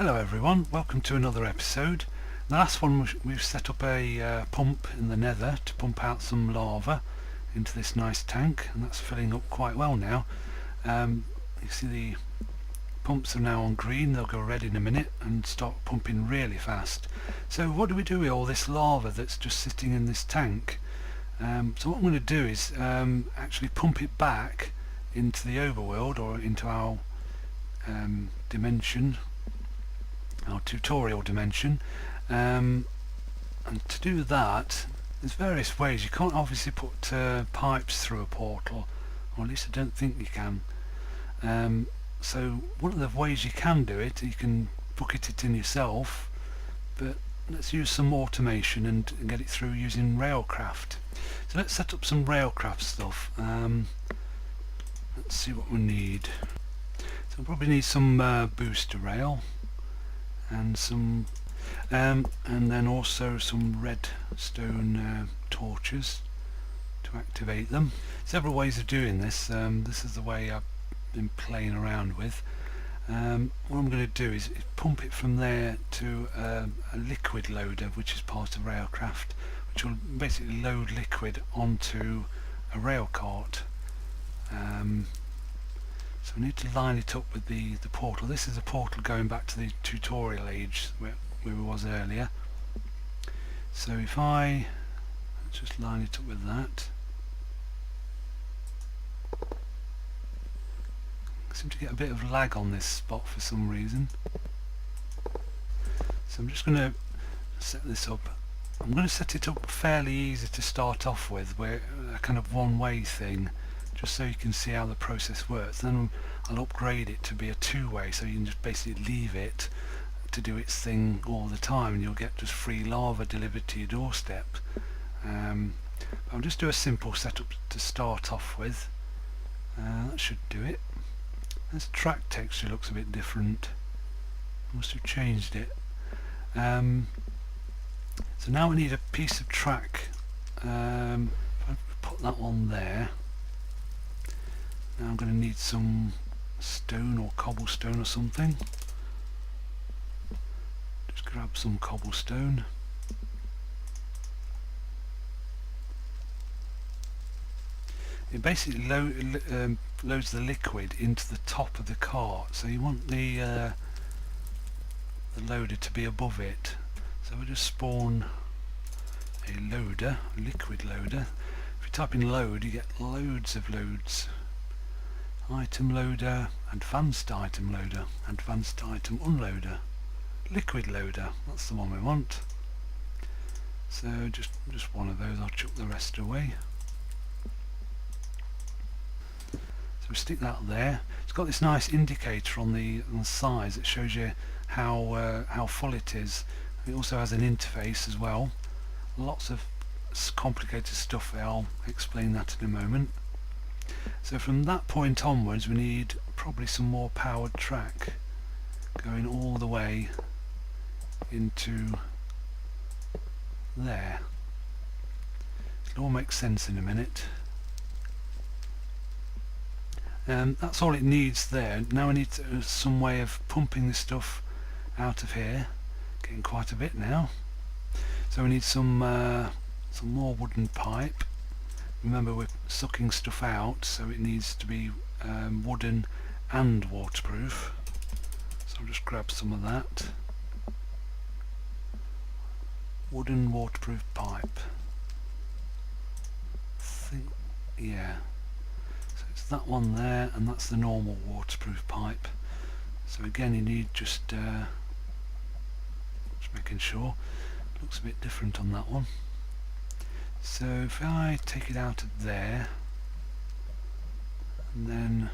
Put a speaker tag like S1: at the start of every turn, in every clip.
S1: Hello everyone, welcome to another episode. In the last one we've set up a pump in the nether to pump out some lava into this nice tank, and that's filling up quite well now. You see the pumps are now on green, they'll go red in a minute and start pumping really fast. So what do we do with all this lava that's just sitting in this tank? So what I'm going to do is actually pump it back into the overworld, or into our dimension, our tutorial dimension, and to do that there's various ways. You can't obviously put pipes through a portal, or at least I don't think you can. So one of the ways you can do it, you can bucket it in yourself, but let's use some automation and get it through using Railcraft. So let's set up some Railcraft stuff. Let's see what we need. So we'll probably need some booster rail and some and then also some redstone torches to activate them. Several ways of doing this. This is the way I've been playing around with. What I'm going to do is pump it from there to a liquid loader, which is part of Railcraft, which will basically load liquid onto a rail cart. So we need to line it up with the portal. This is a portal going back to the tutorial age where we was earlier. So if let's just line it up with that. I seem to get a bit of lag on this spot for some reason. So I'm just going to set this up. I'm going to set it up fairly easy to start off with, where a kind of one-way thing, just so you can see how the process works. Then I'll upgrade it to be a two-way, so you can just basically leave it to do its thing all the time, and you'll get just free lava delivered to your doorstep. I'll just do a simple setup to start off with. That should do it. This track texture looks a bit different. I must have changed it. So now we need a piece of track. If I put that one there. Now I'm going to need some stone or cobblestone or something. Just grab some cobblestone. It basically loads the liquid into the top of the cart, so you want the loader to be above it. So we'll just spawn a loader, a liquid loader. If you type in load, you get loads of loads. Item loader, advanced item loader, advanced item unloader, liquid loader. That's the one we want. So just one of those. I'll chuck the rest away. So we stick that there. It's got this nice indicator on the sides that shows you how full it is. It also has an interface as well. Lots of complicated stuff there. I'll explain that in a moment. So from that point onwards we need probably some more powered track going all the way into there. It'll all make sense in a minute. That's all it needs there. Now we need some way of pumping this stuff out of here. Getting quite a bit now. So we need some more wooden pipe. Remember, we're sucking stuff out, so it needs to be wooden and waterproof. So I'll just grab some of that. Wooden waterproof pipe. Yeah. So it's that one there, and that's the normal waterproof pipe. So again, you need just making sure. Looks a bit different on that one. So if I take it out of there and then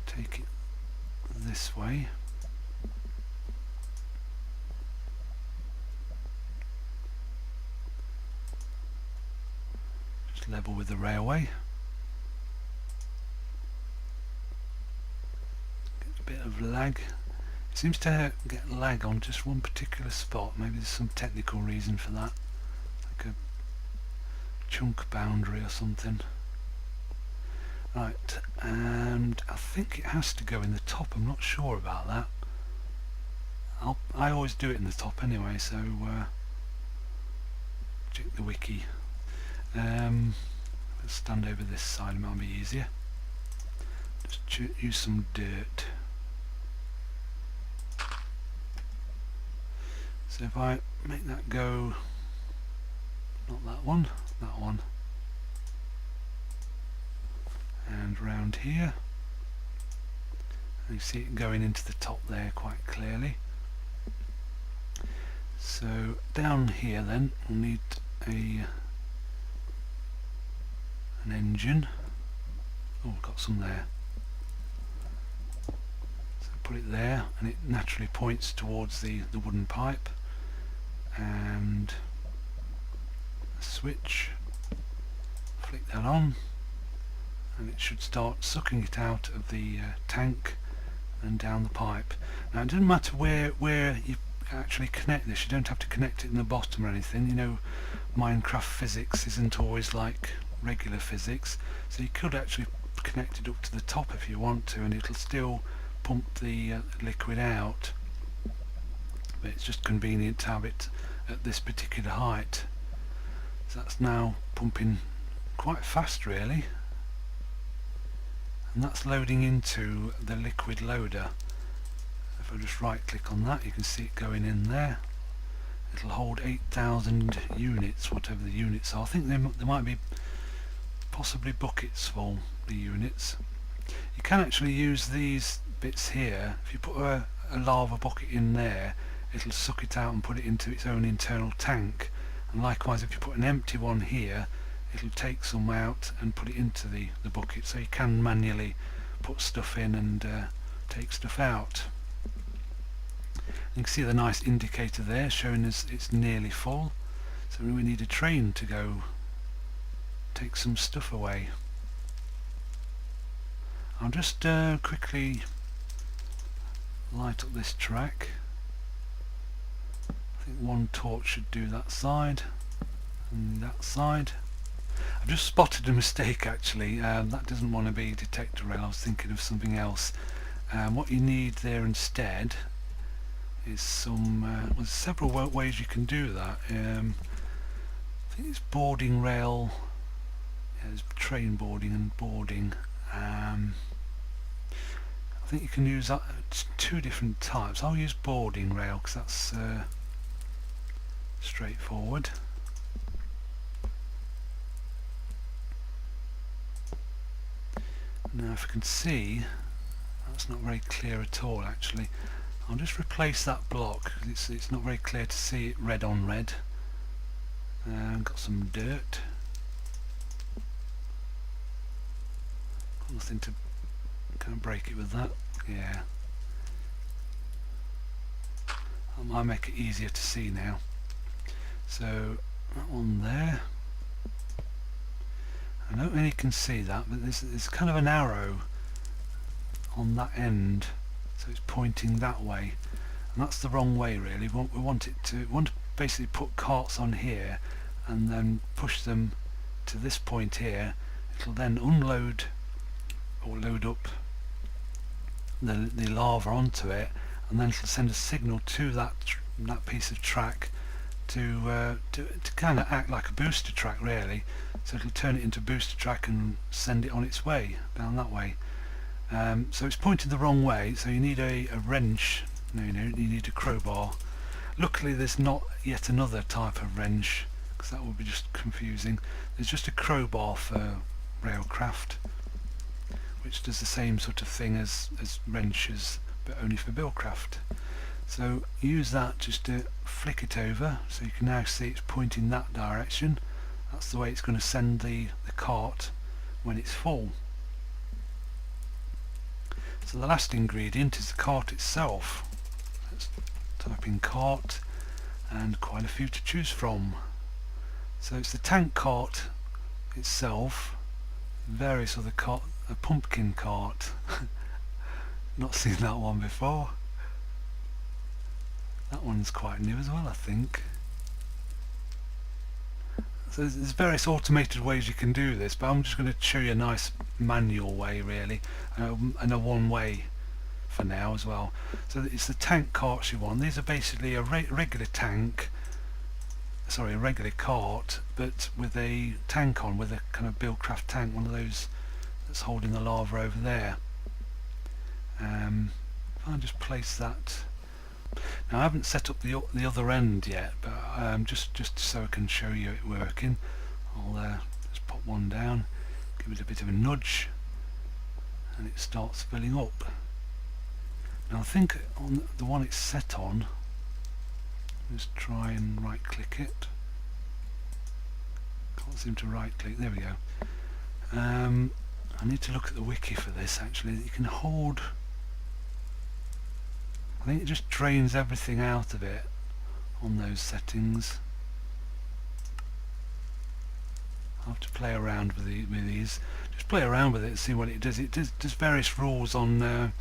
S1: take it this way, just level with the railway. Get a bit of lag. It seems to get lag on just one particular spot. Maybe there's some technical reason for that, like a chunk boundary or something. Right, and I think it has to go in the top. I'm not sure about that. I always do it in the top anyway, so check the wiki. Let's stand over this side, it might be easier. Just use some dirt. So if I make that go, not that one, and round here, and you see it going into the top there quite clearly. So down here then we'll need an engine. Oh, we've got some there. So put it there, and it naturally points towards the wooden pipe, and a switch, flick that on, and it should start sucking it out of the tank and down the pipe. Now it doesn't matter where you actually connect this, you don't have to connect it in the bottom or anything. You know, Minecraft physics isn't always like regular physics, so you could actually connect it up to the top if you want to, and it'll still pump the liquid out, but it's just convenient to have it at this particular height. So that's now pumping quite fast really, and that's loading into the liquid loader. If I just right click on that, you can see it going in there. It'll hold 8,000 units, whatever the units are. I think there might be possibly buckets for the units. You can actually use these bits here. If you put a lava bucket in there, it'll suck it out and put it into its own internal tank, and likewise if you put an empty one here, it'll take some out and put it into the bucket, so you can manually put stuff in and take stuff out. You can see the nice indicator there showing us it's nearly full, so we need a train to go take some stuff away. I'll just quickly light up this track. I think one torch should do that side and that side. I've just spotted a mistake actually. That doesn't want to be detector rail, I was thinking of something else. What you need there instead is some, well, there's several ways you can do that. I think it's boarding rail, yeah, there's train boarding and boarding. I think you can use that, two different types. I'll use boarding rail because that's straightforward. Now if you can see, that's not very clear at all actually. I'll just replace that block because it's not very clear to see it red on red. Got some dirt. Got nothing to kind of break it with that. Yeah. That might make it easier to see now. So that one there. I don't really can see that, but there's kind of an arrow on that end, so it's pointing that way, and that's the wrong way really. We want to basically put carts on here and then push them to this point here. It'll then unload or load up the lava onto it, and then it'll send a signal to that piece of track to kind of act like a booster track really. So it'll turn it into booster track and send it on its way down that way. So it's pointed the wrong way, so you need a wrench. No, you need a crowbar. Luckily there's not yet another type of wrench, because that would be just confusing. There's just a crowbar for Railcraft, which does the same sort of thing as wrenches, but only for Buildcraft. So use that just to flick it over, so you can now see it's pointing that direction. That's the way it's going to send the cart when it's full. So the last ingredient is the cart itself. Let's type in cart, and quite a few to choose from. So it's the tank cart itself, various other cart, a pumpkin cart. Not seen that one before. That one's quite new as well, I think. So there's various automated ways you can do this, but I'm just going to show you a nice manual way really, and a one-way for now as well. So it's the tank carts you want. These are basically a regular tank, sorry, a regular cart, but with a tank on, with a kind of Railcraft tank, one of those that's holding the lava over there. I'll just place that. Now I haven't set up the other end yet, but just so I can show you it working, I'll just pop one down, give it a bit of a nudge, and it starts filling up. Now I think on the one it's set on, just try and right click it. Can't seem to right click, there we go. I need to look at the wiki for this actually. You can hold, I think it just drains everything out of it on those settings. I'll have to play around with these. Just play around with it and see what it does. It does various rules on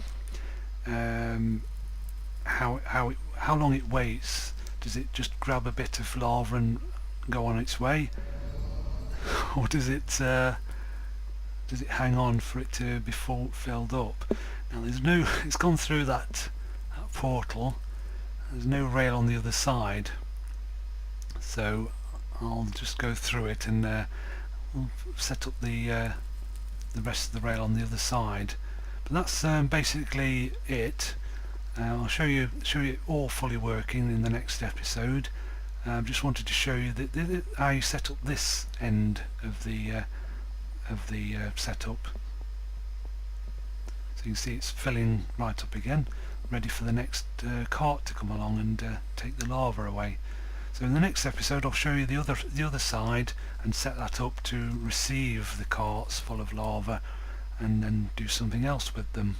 S1: how long it waits. Does it just grab a bit of lava and go on its way, or does it hang on for it to be filled up? Now there's no, it's gone through that portal. There's no rail on the other side, so I'll just go through it and we'll set up the rest of the rail on the other side. But that's basically it. I'll show you it all fully working in the next episode. Just wanted to show you that how you set up this end of the setup. So you can see it's filling right up again, ready for the next cart to come along and take the lava away. So in the next episode I'll show you the other side and set that up to receive the carts full of lava and then do something else with them.